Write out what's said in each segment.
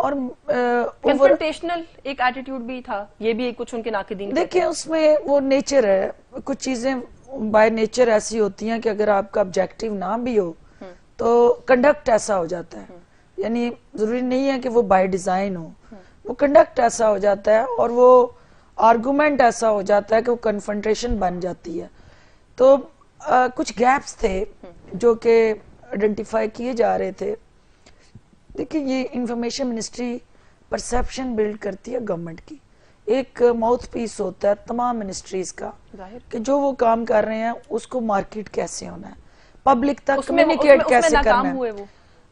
اور کنفرنٹیشنل ایک ایٹیٹیوڈ بھی تھا, یہ بھی کچھ ان کے ناقدین. دیکھیں اس میں وہ نیچر ہے, کچھ چیزیں بائی نیچر ایسی ہوتی ہیں کہ اگر آپ کا آبجیکٹیو نہ بھی ہو تو کنڈکٹ ایسا ہو جاتا ہے, یعنی ضروری نہیں ہے کہ وہ بائی ڈیزائن ہو, وہ کنڈکٹ ایسا ہو جاتا ہے اور وہ آرگومنٹ ایسا ہو جاتا ہے کہ وہ کنفرنٹیشن بن جاتی ہے. تو کچھ گیپس تھے جو کہ آئیڈینٹیفائی کیے جا رہے تھے. دیکھیں یہ انفارمیشن منسٹری پرسیپشن بلڈ کرتی ہے گورنمنٹ کی, ایک ماؤتھ پیس ہوتا ہے تمام منسٹریز کا کہ جو وہ کام کر رہے ہیں اس کو مارکیٹ کیسے ہونا ہے, پبلک تک کمیونیکیٹ کیسے کرنا ہے.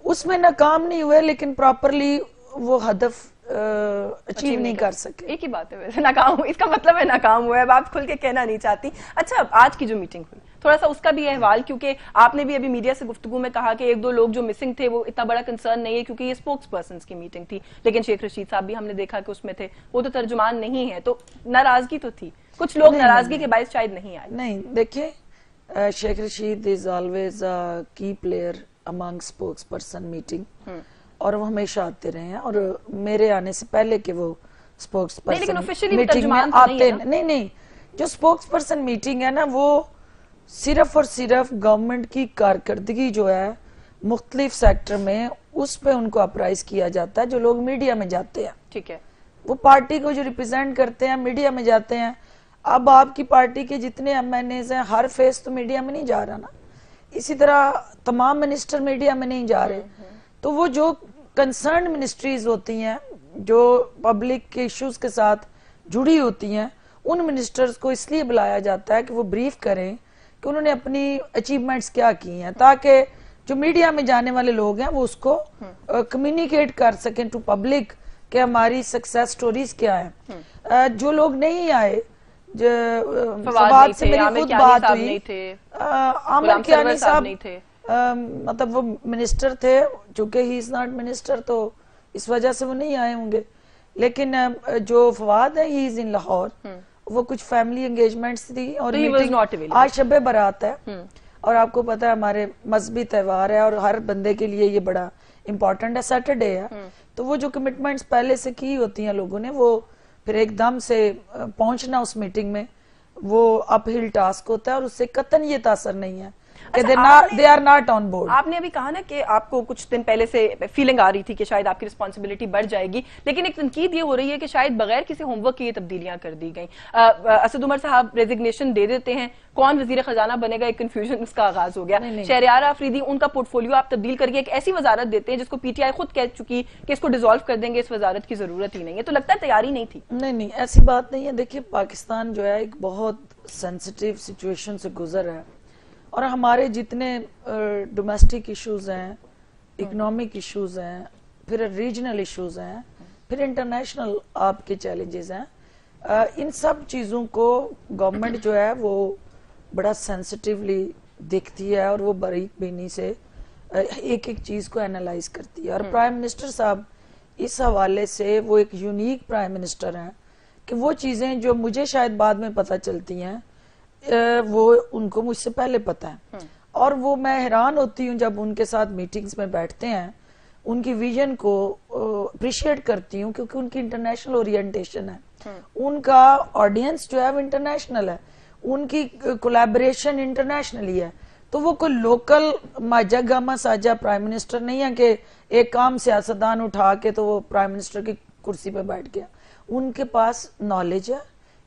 اس میں ناکام نہیں ہوئے لیکن پراپرلی وہ ہدف اچیو نہیں کر سکے. ایک ہی بات ہے ویسے, ناکام ہوئے اس کا مطلب ہے ناکام ہوئے, اب آپ کھل کے کہنا نہیں چاہتی. اچھا آج کی جو میٹنگ ہوئی تھوڑا سا اس کا بھی احوال, کیونکہ آپ نے بھی ابھی میڈیا سے گفتگو میں کہا کہ ایک دو لوگ جو مسنگ تھے وہ اتنا بڑا کنسرن نہیں ہے کیونکہ یہ اسپوکس پرسنز کی میٹنگ تھی, لیکن شیخ رشید صاحب بھی ہم نے دیکھا کہ اس میں تھے, وہ تو ترجمان نہیں ہے, تو ناراضگی تو تھی, کچھ لوگ ناراضگی کے باعث شاید نہیں آئے. نہیں دیکھیں, شیخ رشید از آلویز کی player among spokes person meeting, اور وہ ہمیشہ آتے رہے ہیں, اور میرے آنے سے پہلے کہ وہ اسپوکس پرسن میٹنگ میں آتے نہیں, جو اسپوکس پرسن میٹنگ ہے نا وہ صرف اور صرف گورنمنٹ کی کارکردگی جو ہے مختلف سیکٹر میں اس پہ ان کو اپرائز کیا جاتا ہے. جو لوگ میڈیا میں جاتے ہیں, ٹھیک ہے, وہ پارٹی کو جو ریپرزینٹ کرتے ہیں میڈیا میں جاتے ہیں. اب آپ کی پارٹی کے جتنے MNAs ہیں ہر فیس تو میڈیا میں نہیں جا رہا نا, اسی طرح تمام منسٹر میڈیا میں نہیں جا رہے. تو وہ جو کنسرنڈ منسٹریز ہوتی ہیں جو پبلک کے ایشوز کے ساتھ جڑی ہوتی ہیں, ان منسٹرز کو اس لیے بلایا جاتا ہے کہ وہ بریف کریں کہ انہوں نے اپنی اچیومنٹس کیا کی ہیں, تاکہ جو میڈیا میں جانے والے لوگ ہیں وہ اس کو کمیونیکیٹ کر سکیں ٹو پبلک کہ ہماری سکسیس سٹوریز کیا ہیں. جو لوگ نہیں آئے, فواد سے میری خود بات ہوئی, عامر کیانی صاحب مطلب وہ منسٹر تھے, چونکہ ہی از ناٹ منسٹر تو اس وجہ سے وہ نہیں آئے ہوں گے, لیکن جو فواد ہے ہی از ان لاہور, وہ کچھ فیملی انگیجمنٹس تھی اور آج شب برات ہے, اور آپ کو پتا ہے ہمارے مذہبی تہوار ہے اور ہر بندے کے لیے یہ بڑا امپورٹنٹ ہے, سیٹرڈے ہے, تو وہ جو کمٹمنٹس پہلے سے کی ہوتی ہیں لوگوں نے, وہ پھر ایک دم سے پہنچنا اس میٹنگ میں وہ اپ ہل ٹاسک ہوتا ہے, اور اس سے قطعاً یہ تاثر نہیں ہے کہ they are not on board. آپ نے ابھی کہا نا کہ آپ کو کچھ دن پہلے سے فیلنگ آ رہی تھی کہ شاید آپ کی رسپانسبلٹی بڑھ جائے گی, لیکن ایک تنقید یہ ہو رہی ہے کہ شاید بغیر کسی ہوم ورک کی یہ تبدیلیاں کر دی گئیں. اسد عمر صاحب ریزگنیشن دے دیتے ہیں, کون وزیر خزانہ بنے گا, ایک کنفیوژن اس کا آغاز ہو گیا. شہریار آفریدی, ان کا پورٹ فولیو آپ تبدیل کر کے ایک ایسی وزارت دیتے ہیں جس کو پی ٹی آئی خود کہہ چکی کہ اس کو ڈیزالو کر دیں گے, اس وزارت کی ضرورت ہی نہیں ہے, تو لگتا ہے تیاری نہیں تھی. نہیں ایسی بات نہیں ہے. دیکھیے پاکستان جو ہے ایک بہت سینسیٹیو سچویشن سے گزر ہے, اور ہمارے جتنے ڈومیسٹک ایشوز ہیں, اکنامک ایشوز ہیں, پھر ریجنل ایشوز ہیں, پھر انٹرنیشنل آپ کے چیلنجز ہیں, ان سب چیزوں کو گورنمنٹ جو ہے وہ بڑا سینسیٹیولی دیکھتی ہے, اور وہ باریک بینی سے ایک ایک چیز کو اینالائز کرتی ہے. اور پرائم منسٹر صاحب اس حوالے سے وہ ایک یونیک پرائم منسٹر ہیں کہ وہ چیزیں جو مجھے شاید بعد میں پتہ چلتی ہیں وہ ان کو مجھ سے پہلے پتہ ہے, اور وہ میں حیران ہوتی ہوں جب ان کے ساتھ میٹنگز میں بیٹھتے ہیں, ان کی ویژن کو اپریشیٹ کرتی ہوں کیونکہ ان کی انٹرنیشنل اورینٹیشن ہے, ان کا آڈینس جو ہے وہ انٹرنیشنل ہے, ان کی کولیبریشن انٹرنیشنلی ہے. تو وہ کوئی لوکل ماجا گاما ساجا پرائم منسٹر نہیں ہے کہ ایک کام سیاستدان اٹھا کے تو وہ پرائم منسٹر کی کرسی پہ بیٹھ گیا. ان کے پاس نالج ہے,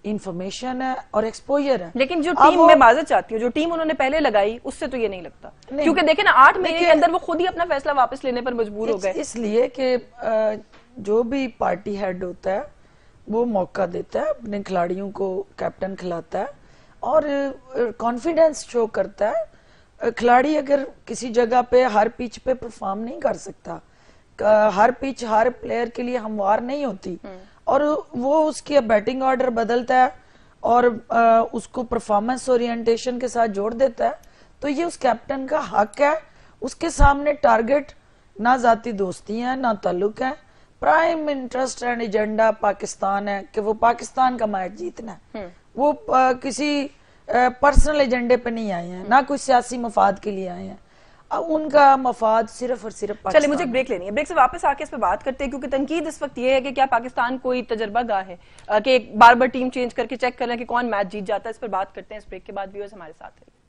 انفارمیشن ہے اور ایکسپوجر ہے. لیکن جو ٹیم میں معذرت چاہتی ہوں, جو ٹیم انہوں نے پہلے لگائی اس سے تو یہ نہیں لگتا, کیونکہ دیکھیں نا 8 مہینے کے اندر وہ خود ہی اپنا فیصلہ واپس لینے پر مجبور ہو گئے. اس لیے کہ جو بھی پارٹی ہیڈ ہوتا ہے وہ موقع دیتا ہے, اپنے کھلاڑیوں کو کیپٹن کھلاتا ہے اور کانفیڈنس شو کرتا ہے. کھلاڑی اگر کسی جگہ پہ ہر پیچ پہ پرفارم نہیں کر سکتا, ہر پیچ ہر پلیئر کے لیے ہموار نہیں ہوتی, اور وہ اس کی بیٹنگ آرڈر بدلتا ہے اور اس کو پرفارمنس اورینٹیشن کے ساتھ جوڑ دیتا ہے, تو یہ اس کیپٹن کا حق ہے. اس کے سامنے ٹارگٹ نہ ذاتی دوستی ہیں نہ تعلق ہے, prime interest and agenda Pakistan ہے کہ وہ پاکستان کا میچ جیتنا ہے. وہ کسی پرسنل ایجنڈے پہ نہیں آئے ہیں, نہ کوئی سیاسی مفاد کے لیے آئے ہیں. اب ان کا مفاد صرف اور صرف چلے مجھے ایک بریک لینی ہے، بریک سے واپس آ کے اس پہ بات کرتے ہیں، کیونکہ تنقید اس وقت یہ ہے کہ کیا پاکستان کوئی تجربہ گاہ ہے کہ بار بار ٹیم چینج کر کے چیک کر رہے ہیں کہ کون میچ جیت جاتا ہے. اس پر بات کرتے ہیں اس بریک کے بعد. ویورز ہمارے ساتھ رہیے.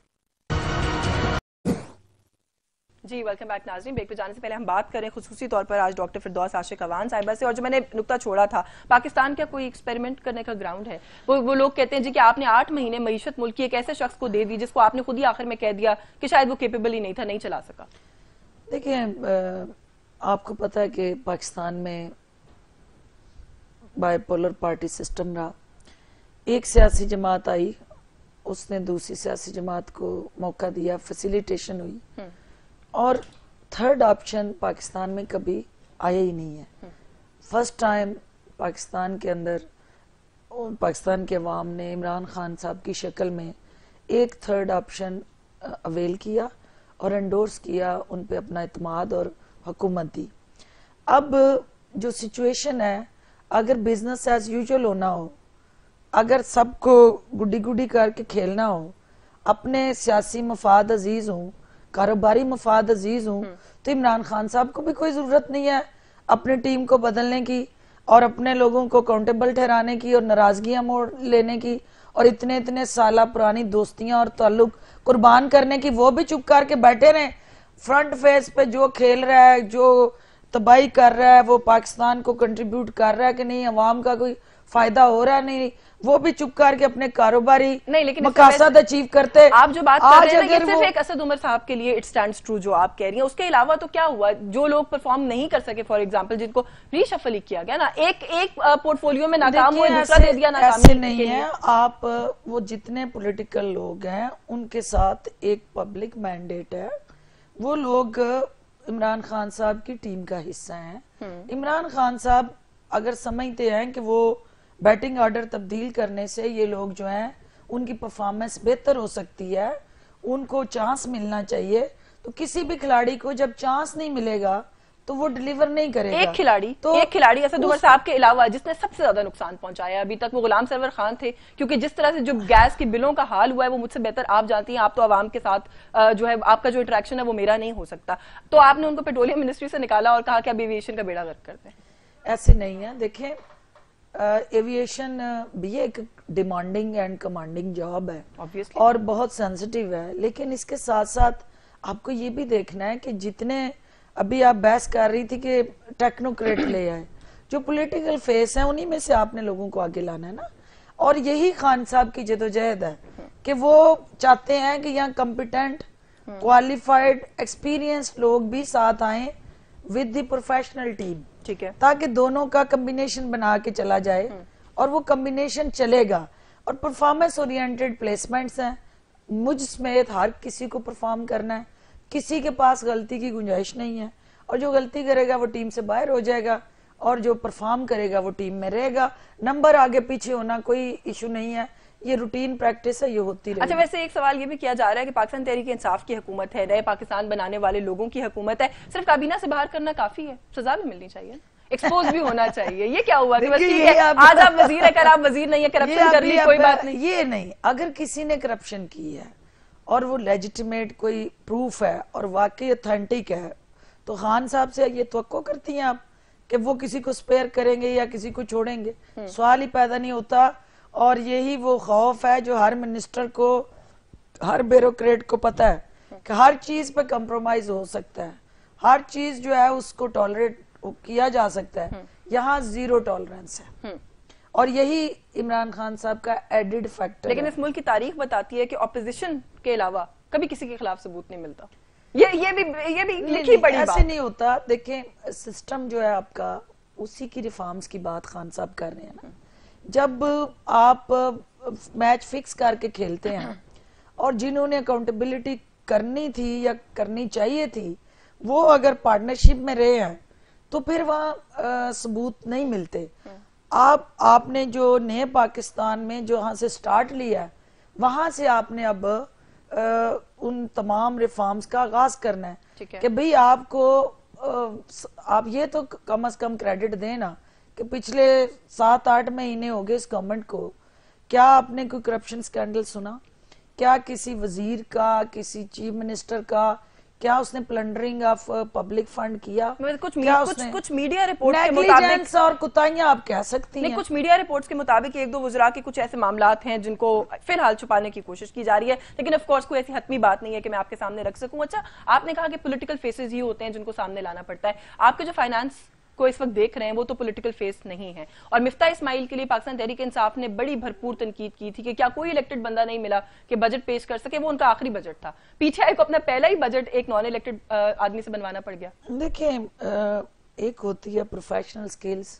جی ویلکم بیک ناظرین. بریک پہ جانے سے پہلے ہم بات کریں خصوصی طور پر آج ڈاکٹر فردوس عاشق اوان صاحبہ سے. اور جو میں نے نقطہ چھوڑا تھا، پاکستان کا کوئی ایکسپیریمنٹ کرنے کا گراؤنڈ ہے؟ وہ لوگ کہتے ہیں جی کہ آپ نے 8 مہینے معیشت ملک کی ایک ایسے شخص کو دے دی جس کو آپ نے خود ہی آخر میں کہہ دیا کہ شاید وہ کیپیبل ہی نہیں تھا، نہیں چلا سکا. دیکھیں آپ کو پتا ہے کہ پاکستان میں بائی پولر پارٹی سسٹم رہا. ایک سیاسی جماعت آئی، اس نے دوسری سیاسی جماعت کو موقع دیا، فیسیلیٹیشن ہوئی، اور تھرڈ آپشن پاکستان میں کبھی آیا ہی نہیں ہے. فرسٹ ٹائم پاکستان کے اندر پاکستان کے عوام نے عمران خان صاحب کی شکل میں ایک تھرڈ آپشن اویل کیا اور انڈورس کیا، ان پہ اپنا اعتماد اور حکومت دی. اب جو سچویشن ہے، اگر بزنس ایز یوزول ہونا ہو، اگر سب کو گڈی گڈی کر کے کھیلنا ہو، اپنے سیاسی مفاد عزیز ہوں، کاروباری مفاد عزیز ہوں، تو عمران خان صاحب کو بھی کوئی ضرورت نہیں ہے اپنے ٹیم کو بدلنے کی اور اپنے لوگوں کو اکاؤنٹیبل ٹھہرانے کی اور ناراضگیاں موڑ لینے کی اور اتنے سالہ پرانی دوستیاں اور تعلق قربان کرنے کی. وہ بھی چپ کر کے بیٹھے رہے. فرنٹ فیس پہ جو کھیل رہا ہے، جو تباہی کر رہا ہے، وہ پاکستان کو کنٹریبیوٹ کر رہا ہے کہ نہیں، عوام کا کوئی فائدہ ہو رہا ہے نہیں، وہ بھی چپ کر کے اپنے کاروباری مقاصد اچیو کرتے. آپ جو بات کر رہے ہیں یہ صرف ایک اسد عمر صاحب کے لیے اٹ سٹینڈز ٹرو جو آپ کہہ رہی ہیں. اس کے علاوہ تو کیا ہوا؟ جو لوگ پرفارم نہیں کر سکے، فار ایگزامپل جن کو ری شفل کیا گیا نا، ایک پورٹ فولیو میں ناکام ہوئے، دوسرا دے دیا ناکامی. ایسے نہیں ہے. آپ وہ جتنے پولیٹیکل لوگ ہیں ان کے ساتھ ایک پبلک مینڈیٹ ہے. وہ لوگ عمران خان صاحب کی ٹیم کا حصہ ہیں. عمران خان صاحب اگر سمجھتے ہیں کہ وہ بیٹنگ آرڈر تبدیل کرنے سے یہ لوگ جو ہیں ان کی پرفارمنس بہتر ہو سکتی ہے، ان کو چانس ملنا چاہیے، تو کسی بھی کھلاڑی کو جب چانس نہیں ملے گا تو وہ ڈیلیور نہیں کرے گا. ایک کھلاڑی اسد عمر صاحب کے علاوہ جس نے سب سے زیادہ نقصان پہنچایا ابھی تک، وہ غلام سرور خان تھے. کیونکہ جس طرح سے جو گیس کی بلوں کا حال ہوا ہے وہ مجھ سے بہتر آپ جانتی ہیں. آپ تو عوام کے ساتھ جو ہے آپ کا جو انٹریکشن ہے وہ میرا نہیں ہو سکتا. تو آپ نے ان کو پیٹرولیم منسٹری سے نکالا اور کہا کہ اب ایویشن کا بیڑا غرق کرتے ہیں. ایسے نہیں ہے. دیکھیں ایویشن بھی ایک ڈیمانڈنگ اینڈ کمانڈنگ جاب ہے اور بہت سینسٹیو ہے. لیکن اس کے ساتھ ساتھ آپ کو یہ بھی دیکھنا ہے کہ جتنے ابھی آپ بحث کر رہی تھی کہ ٹیکنوکریٹ لے آئے، جو پولیٹیکل فیس ہیں انہی میں سے آپ نے لوگوں کو آگے لانا ہے نا. اور یہی خان صاحب کی جدوجہد ہے کہ وہ چاہتے ہیں کہ یہاں کمپیٹنٹ، کوالیفائڈ، ایکسپیرینس لوگ بھی ساتھ آئیں ود دی پروفیشنل ٹیم، ٹھیک ہے، تاکہ دونوں کا کمبینیشن بنا کے چلا جائے. اور وہ کمبینیشن چلے گا. اور پرفارمنس اورینٹڈ پلیسمنٹس ہیں، مجھ سمیت ہر کسی کو پرفارم کرنا ہے، کسی کے پاس غلطی کی گنجائش نہیں ہے. اور جو غلطی کرے گا وہ ٹیم سے باہر ہو جائے گا، اور جو پرفارم کرے گا وہ ٹیم میں رہے گا. نمبر آگے پیچھے ہونا کوئی ایشو نہیں ہے، یہ روٹین پریکٹس ہے، یہ ہوتی رہے. اچھا، ویسے ایک سوال یہ بھی کیا جا رہا ہے کہ پاکستان تحریک انصاف کی حکومت ہے، نئے پاکستان بنانے والے لوگوں کی حکومت ہے، صرف کابینہ سے باہر کرنا کافی ہے؟ سزا بھی ملنی چاہیے، ایکسپوز بھی ہونا چاہیے. یہ کیا ہوا کہ بس ٹھیک ہے آج آپ وزیر ہے، کل آپ وزیر نہیں ہے، کرپشن کر لی کوئی بات نہیں؟ یہ نہیں. اگر کسی نے کرپشن کی ہے اور وہ لیجیٹیمیٹ کوئی پروف ہے اور واقعی اتھینٹک ہے، تو خان صاحب سے یہ توقع کرتی ہیں آپ کہ وہ کسی کو سپیئر کریں گے یا کسی کو چھوڑیں گے؟ سوال ہی پیدا نہیں ہوتا. اور یہی وہ خوف ہے جو ہر منسٹر کو، ہر بیوروکریٹ کو پتا ہے کہ ہر چیز پہ کمپرومائز ہو سکتا ہے، ہر چیز جو ہے اس کو ٹالریٹ کیا جا سکتا ہے. یہاں زیرو ٹالرنس ہے، اور یہی عمران خان صاحب کا ایڈڈ فیکٹر. لیکن اس ملک کی تاریخ بتاتی ہے کہ اپوزیشن کے علاوہ کبھی کسی کے خلاف ثبوت نہیں ملتا. یہ بھی لکھی پڑی بات. ایسے نہیں ہوتا. دیکھیں سسٹم جو ہے آپ کا، اسی کی ریفارمز کی بات خان صاحب کر رہے ہیں نا. جب آپ میچ فکس کر کے کھیلتے ہیں اور جنہوں نے اکاؤنٹیبلٹی کرنی تھی یا کرنی چاہیے تھی وہ اگر پارٹنرشپ میں رہے ہیں تو پھر وہاں ثبوت نہیں ملتے. آپ نے جو نئے پاکستان میں جو وہاں سے سٹارٹ لیا ہے، وہاں سے آپ نے اب ان تمام ریفارمز کا آغاز کرنا ہے کہ بھئی آپ کو آپ یہ تو کم از کم کریڈٹ دیں نا کہ پچھلے 7-8 مہینے ہو گئے اس گورنمنٹ کو، کیا آپ نے کوئی کرپشن سکینڈل سنا؟ کیا کسی وزیر کا، کسی چیف منسٹر کا، کیا اس نے پلنڈرنگ آف پبلک فنڈ کیا؟ کچھ میڈیا رپورٹ کے مطابق اور کوتاہیاں آپ کہہ سکتی ہیں. کچھ میڈیا رپورٹس کے مطابق ایک دو وزراء کے کچھ ایسے معاملات ہیں جن کو فی الحال چھپانے کی کوشش کی جا رہی ہے, لیکن آف کورس کوئی ایسی حتمی بات نہیں ہے کہ میں آپ کے سامنے رکھ سکوں. اچھا, آپ نے کہا کہ پولیٹیکل فیسز ہی ہوتے ہیں جن کو سامنے لانا پڑتا ہے. آپ کے جو فائنانس کو اس وقت دیکھ رہے ہیں وہ تو پولیٹیکل فیس نہیں ہے, اور مفتاح اسماعیل کے لیے پاکستان تحریک انصاف نے بڑی بھرپور تنقید کی تھی کہ کیا کوئی الیکٹڈ بندہ نہیں ملا کہ بجٹ پیش کر سکے. وہ ان کا آخری بجٹ تھا, پی ٹی آئی کو اپنا پہلا ہی بجٹ ایک نان الیکٹڈ آدمی سے بنوانا پڑ گیا. دیکھیں, ایک ہوتی ہے پروفیشنل سکلز,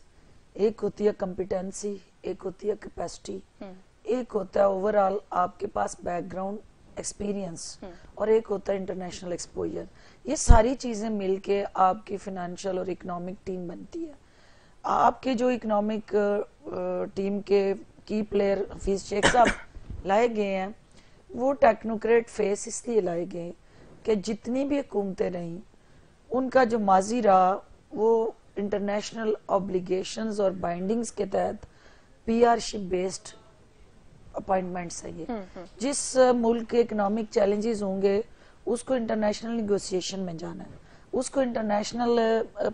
ایک ہوتی ہے کمپیٹنسی, ایک ہوتی ہے کیپیسٹی, ایک ہوتا ہے اوور آل آپ کے پاس بیک گراؤنڈ ایکسپیرینس, اور ایک ہوتا ہے انٹرنیشنل ایکسپوجر. یہ ساری چیزیں مل کے آپ کی فائنینشیل اور اکنامک ٹیم بنتی ہے. آپ کے جو اکنامک ٹیم کے کی پلیئر حفیظ شیخ صاحب لائے گئے ہیں, وہ ٹیکنوکریٹ فیس اس لیے لائے گئے کہ جتنی بھی حکومتیں رہیں ان کا جو ماضی رہا وہ انٹرنیشنل اوبلیگیشنز اور بائنڈنگز کے تحت پی آر شپ بیسڈ اپائنٹمنٹس ہیں. یہ جس ملک کے اکنامک چیلنجز ہوں گے اس کو انٹرنیشنل نیگوسیشن میں جانا ہے, اس کو انٹرنیشنل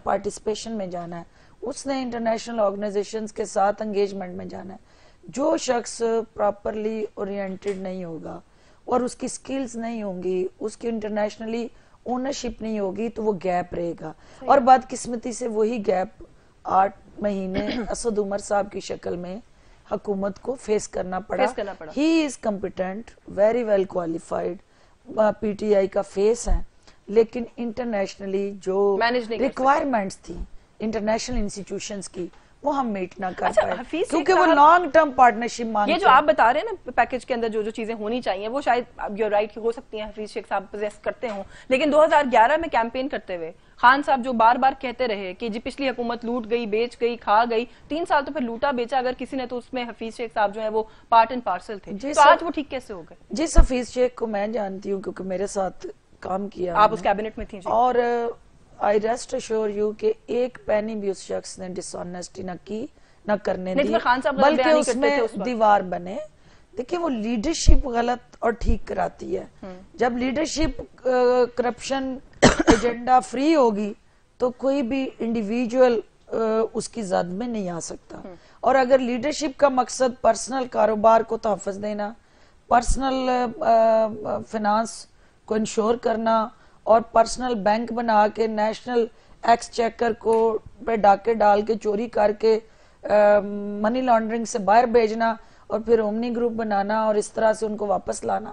پارٹیسپیشن میں جانا ہے, اس نے انٹرنیشنل آرگنائزیشنز کے ساتھ انگیجمنٹ میں جانا ہے. جو شخص پراپرلی اورینٹڈ نہیں ہوگا اور اس کی سکلز نہیں ہوں گی, اس کی انٹرنیشنلی اونرشپ نہیں ہوگی, تو وہ گیپ رہے گا. اور بدقسمتی سے وہی گیپ 8 مہینے اسد عمر صاحب کی شکل میں حکومت کو فیس کرنا پڑا. He is competent, very well qualified, P T I کا فیس ہے, لیکن انٹرنیشنلی جو ریکوائرمنٹس تھی انٹرنیشنل انسٹیٹیوشنز کی وہ ہم میٹ نہ کر پائے, کیونکہ وہ لانگ ٹرم پارٹنرشپ مانگتے ہیں. یہ جو آپ بتا رہے ہیں نا پیکج کے اندر جو جو چیزیں ہونی چاہیے وہ شاید یو رائٹ ہو سکتی ہیں, حفیظ شیخ صاحب پوزیس کرتے ہوں, لیکن 2011 میں کیمپین کرتے ہوئے خان صاحب جو بار بار کہتے رہے کہ جی پچھلی حکومت لوٹ گئی, بیچ گئی, کھا گئی, 3 سال تو پھر لوٹا بیچا اگر کسی نے, تو اس میں حفیظ شیخ صاحب جو ہے وہ پارٹ اینڈ پارسل تھے. تو آج وہ ٹھیک کیسے ہو گئے؟ جس حفیظ شیخ کو میں جانتی ہوں کیونکہ میرے ساتھ کام کیا, آپ اس کیبنٹ میں تھیں, اور I rest assure you کہ ایک پینی بھی اس شخص نے ڈس آنیسٹی نہ کی, نہ کرنے دی, بلکہ اس میں دیوار بنے. دیکھیں, وہ لیڈرشپ غلط اور ٹھیک کراتی ہے. جب لیڈرشپ کرپشن ایجنڈا فری ہوگی تو کوئی بھی انڈیویجول اس کی زد میں نہیں آ سکتا. اور اگر لیڈرشپ کا مقصد پرسنل کاروبار کو تحفظ دینا, پرسنل فنانس کو انشور کرنا, اور پرسنل بینک بنا کے نیشنل ایکسچیکر کو پہ ڈاکے ڈال کے چوری کر کے منی لانڈرنگ سے باہر بھیجنا اور پھر اومنی گروپ بنانا اور اس طرح سے ان کو واپس لانا,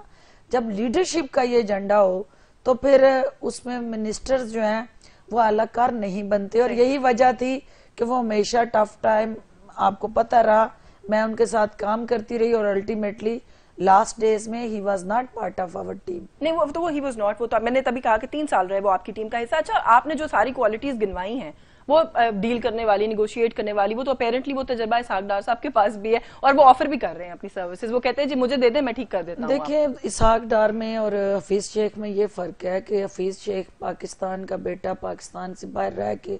جب لیڈرشپ کا یہ ایجنڈا ہو تو پھر اس میں منسٹرز جو ہیں وہ اعلیٰ کار نہیں بنتے. اور یہی وجہ تھی کہ وہ ہمیشہ ٹف ٹائم, آپ کو پتہ رہا, میں ان کے ساتھ کام کرتی رہی, اور الٹیمیٹلی لاسٹ ڈیز میں he was not part of our team. نہیں, وہ تو he was not, وہ تو میں نے تبھی کہا کہ 3 سال رہے وہ آپ کی ٹیم کا حصہ. اچھا, آپ نے جو ساری کوالٹیز گنوائی ہیں وہ ڈیل کرنے والی, نیگوشیٹ کرنے والی, وہ تو اپیرنٹلی وہ تجربہ اسحاق ڈار صاحب کے پاس بھی ہے, اور وہ آفر بھی کر رہے ہیں اپنی سروسز. وہ کہتے ہیں جی مجھے دے دیں, میں ٹھیک کر دیتا ہوں. دیکھیں, اسحاق ڈار میں اور حفیظ شیخ میں یہ فرق ہے کہ حفیظ شیخ پاکستان کا بیٹا, پاکستان سے باہر رہ کے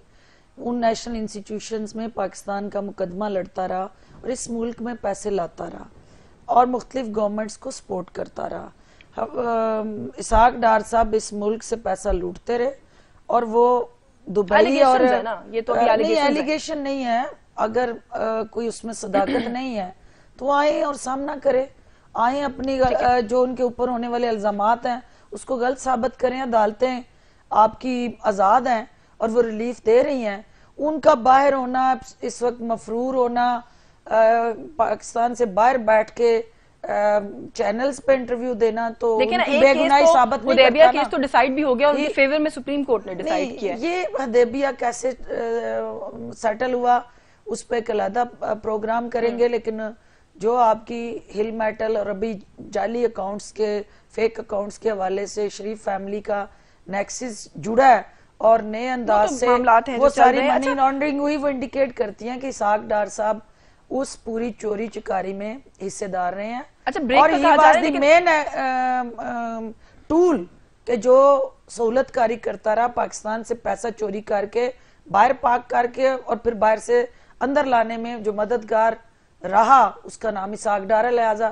ان نیشنل انسٹیٹیوشنز میں پاکستان کا مقدمہ لڑتا رہا اور اس ملک میں پیسے لاتا رہا اور مختلف گورنمنٹس کو سپورٹ کرتا رہا. اسحاق ڈار صاحب اس ملک سے پیسہ لوٹتے رہے, اور وہ دبئی, اور یہ تو ایلیگیشن نہیں ہے, اگر کوئی اس میں صداقت نہیں ہے تو آئیں اور سامنا کرے, آئیں اپنی جو ان کے اوپر ہونے والے الزامات ہیں اس کو غلط ثابت کریں. عدالتیں آپ کی آزاد ہیں اور وہ ریلیف دے رہی ہیں. ان کا باہر ہونا, اس وقت مفرور ہونا, پاکستان سے باہر بیٹھ کے چینلز پہ انٹرویو دینا, تو لیکن بے گناہی ثابت نہیں کرتا. حدیبیہ کیس تو ڈیسائیڈ بھی ہو گیا, ان کے فیور میں سپریم کورٹ نے ڈیسائیڈ کیا. یہ حدیبیہ کیسے سیٹل ہوا اس پہ ایک علیحدہ پروگرام کریں گے, لیکن جو آپ کی ہل میٹل اور ابھی جعلی اکاؤنٹس کے, فیک اکاؤنٹس کے حوالے سے شریف فیملی کا نیکسس جڑا ہے اور نئے انداز سے وہ ساری منی لانڈرنگ ہوئی, وہ انڈیکیٹ کرتی ہیں کہ اسحاق ڈار صاحب اس پوری چوری چکاری میں حصے دار رہے ہیں. اور he was the main tool کہ جو سہولت کاری کرتا رہا پاکستان سے پیسہ چوری کر کے, باہر پاک کر کے, اور پھر باہر سے اندر لانے میں جو مددگار رہا اس کا نام اسحاق ڈار ہے. لہٰذا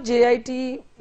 JIT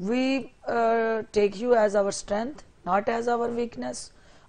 We take you as our strength, not as our weakness,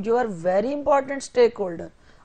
you are very important stakeholder,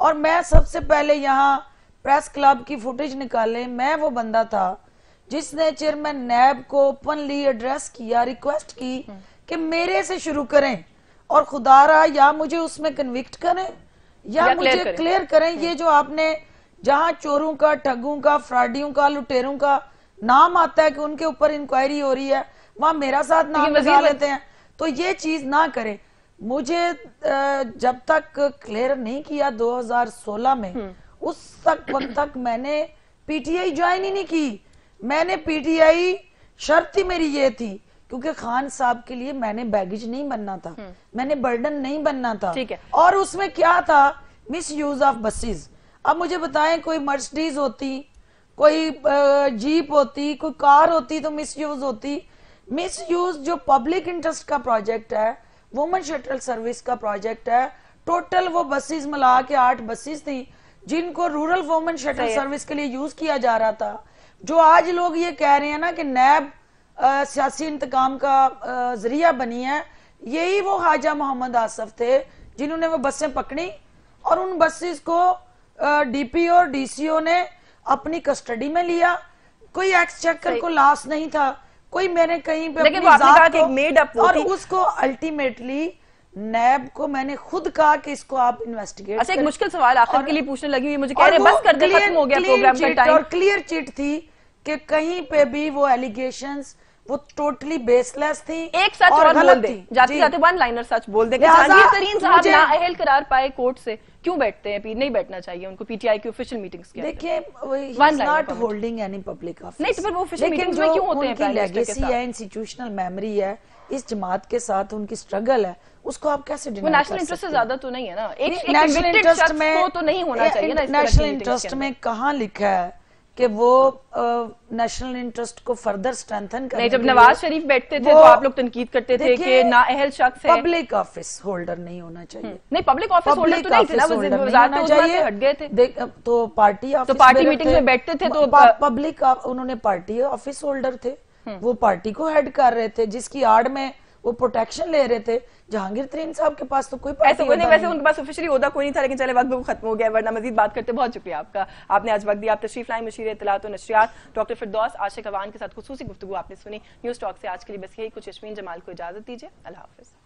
اور میں سب سے پہلے یہاں پریس کلب کی فوٹیج نکالے, میں وہ بندہ تھا جس نے چیئرمین نیب کو اوپنلی ایڈریس کیا, ریکویسٹ کی کہ میرے سے شروع کریں اور خدا را یا مجھے اس میں کنوکٹ کریں یا مجھے کلیئر کریں. یہ جو آپ نے جہاں چوروں کا, ٹھگوں کا, فراڈیوں کا, لٹیروں کا نام آتا ہے کہ ان کے اوپر انکوائری ہو رہی ہے, وہاں میرا ساتھ نام لگا لیتے ہیں. تو یہ چیز نہ کریں. مجھے جب تک کلیئر نہیں کیا 2016 میں, اس وقت تک میں نے پی ٹی آئی جوائن ہی نہیں کی. میں نے پی ٹی آئی شرط ہی میری یہ تھی کیونکہ خان صاحب کے لیے میں نے بیگیج نہیں بننا تھا, میں نے برڈن نہیں بننا تھا. اور اس میں کیا تھا, مس یوز آف بسیز. اب مجھے بتائیں, کوئی مرسڈیز ہوتی, کوئی جیپ ہوتی, کوئی کار ہوتی تو مس یوز ہوتی. مس یوز جو پبلک انٹرسٹ کا پروجیکٹ ہے, وومن شٹل سروس کا پروجیکٹ ہے, ٹوٹل وہ بسیز ملا کے 8 بسیز تھی جن کو رورل وومن شٹل سروس کے لیے یوز کیا جا رہا تھا. جو آج لوگ یہ کہہ رہے ہیں نا کہ نیب سیاسی انتقام کا ذریعہ بنی ہے, یہی وہ خواجہ محمد آصف تھے جنہوں نے وہ بسیں پکڑی اور ان بسیز کو ڈی پی او اور ڈی سی او نے اپنی کسٹڈی میں لیا. کوئی ایکس چیکر کو لاس نہیں تھا, کوئی میں نے کہیں پہ اپنی ذات کو, اور اس کو الٹیمیٹلی نیب کو میں نے خود کہا کہ اس کو آپ انویسٹیگیٹ. اچھا, ایک مشکل سوال آخر کے لیے پوچھنے لگی ہوئی, مجھے کہہ رہے ہیں بس کر دے, ختم ہو گیا پروگرام کا ٹائم. اور کلیئر چیٹ تھی کہ کہیں پہ بھی وہ ایلیگیشنز وہ ٹوٹلی بیس لیس تھی. ایک سچ اور بول دیں, جاتے جاتے ون لائنر سچ بول دیں کہ جہانگیر ترین صاحب نااہل قرار پائے کورٹ سے, کیوں بیٹھتے ہیں؟ نہیں بیٹھنا چاہیے ان کو پی ٹی آئی کی آفیشیل میٹنگز کے. دیکھیں, he is not holding any public office. نہیں تو پھر وہ آفیشیل میٹنگز میں کیوں ہوتے ہیں؟ ان کی لیگیسی ہے, انسٹیٹیوشنل میموری ہے, اس جماعت کے ساتھ ان کی سٹرگل ہے, اس کو آپ کیسے ڈینائی کر سکتے ہیں؟ نیشنل انٹرسٹ سے زیادہ تو نہیں ہے نا, ایک کنوکٹڈ شخص کو تو نہیں ہونا چاہیے نا. نیشنل انٹرسٹ میں کہاں لکھا ہے کہ وہ نیشنل انٹرسٹ کو فردر اسٹرینتھن کرنے. نہیں, جب نواز شریف بیٹھتے تھے تو آپ لوگ تنقید کرتے تھے کہ نااہل شخص ہے. پبلک آفس ہولڈر نہیں ہونا چاہیے. نہیں, پبلک آفس ہولڈر تو نہیں تھے نا, وزارت عظمیٰ سے ہٹ گئے تھے. تو پارٹی آفس, تو پارٹی میٹنگ میں بیٹھتے تھے تو پبلک, انہوں نے پارٹی آفس ہولڈر تھے, وہ پارٹی کو ہیڈ کر رہے تھے جس کی آڑ میں وہ پروٹیکشن لے رہے تھے. جہانگیر ترین صاحب کے پاس تو کوئی ایسا کوئی نہیں, ویسے ان کے پاس آفیشلی عہدہ کوئی نہیں تھا, لیکن چلے وقت وہ ختم ہو گیا, ورنہ مزید بات کرتے. بہت شکریہ آپ کا, آپ نے آج وقت دیا. آپ تشریف لائیں. مشیر اطلاعات و نشریات ڈاکٹر فردوس عاشق اوان کے ساتھ خصوصی گفتگو آپ نے سنی. نیوز ٹاک سے آج کے لیے بس یہی کچھ. یاسمین جمال کو اجازت دیجیے. اللہ حافظ.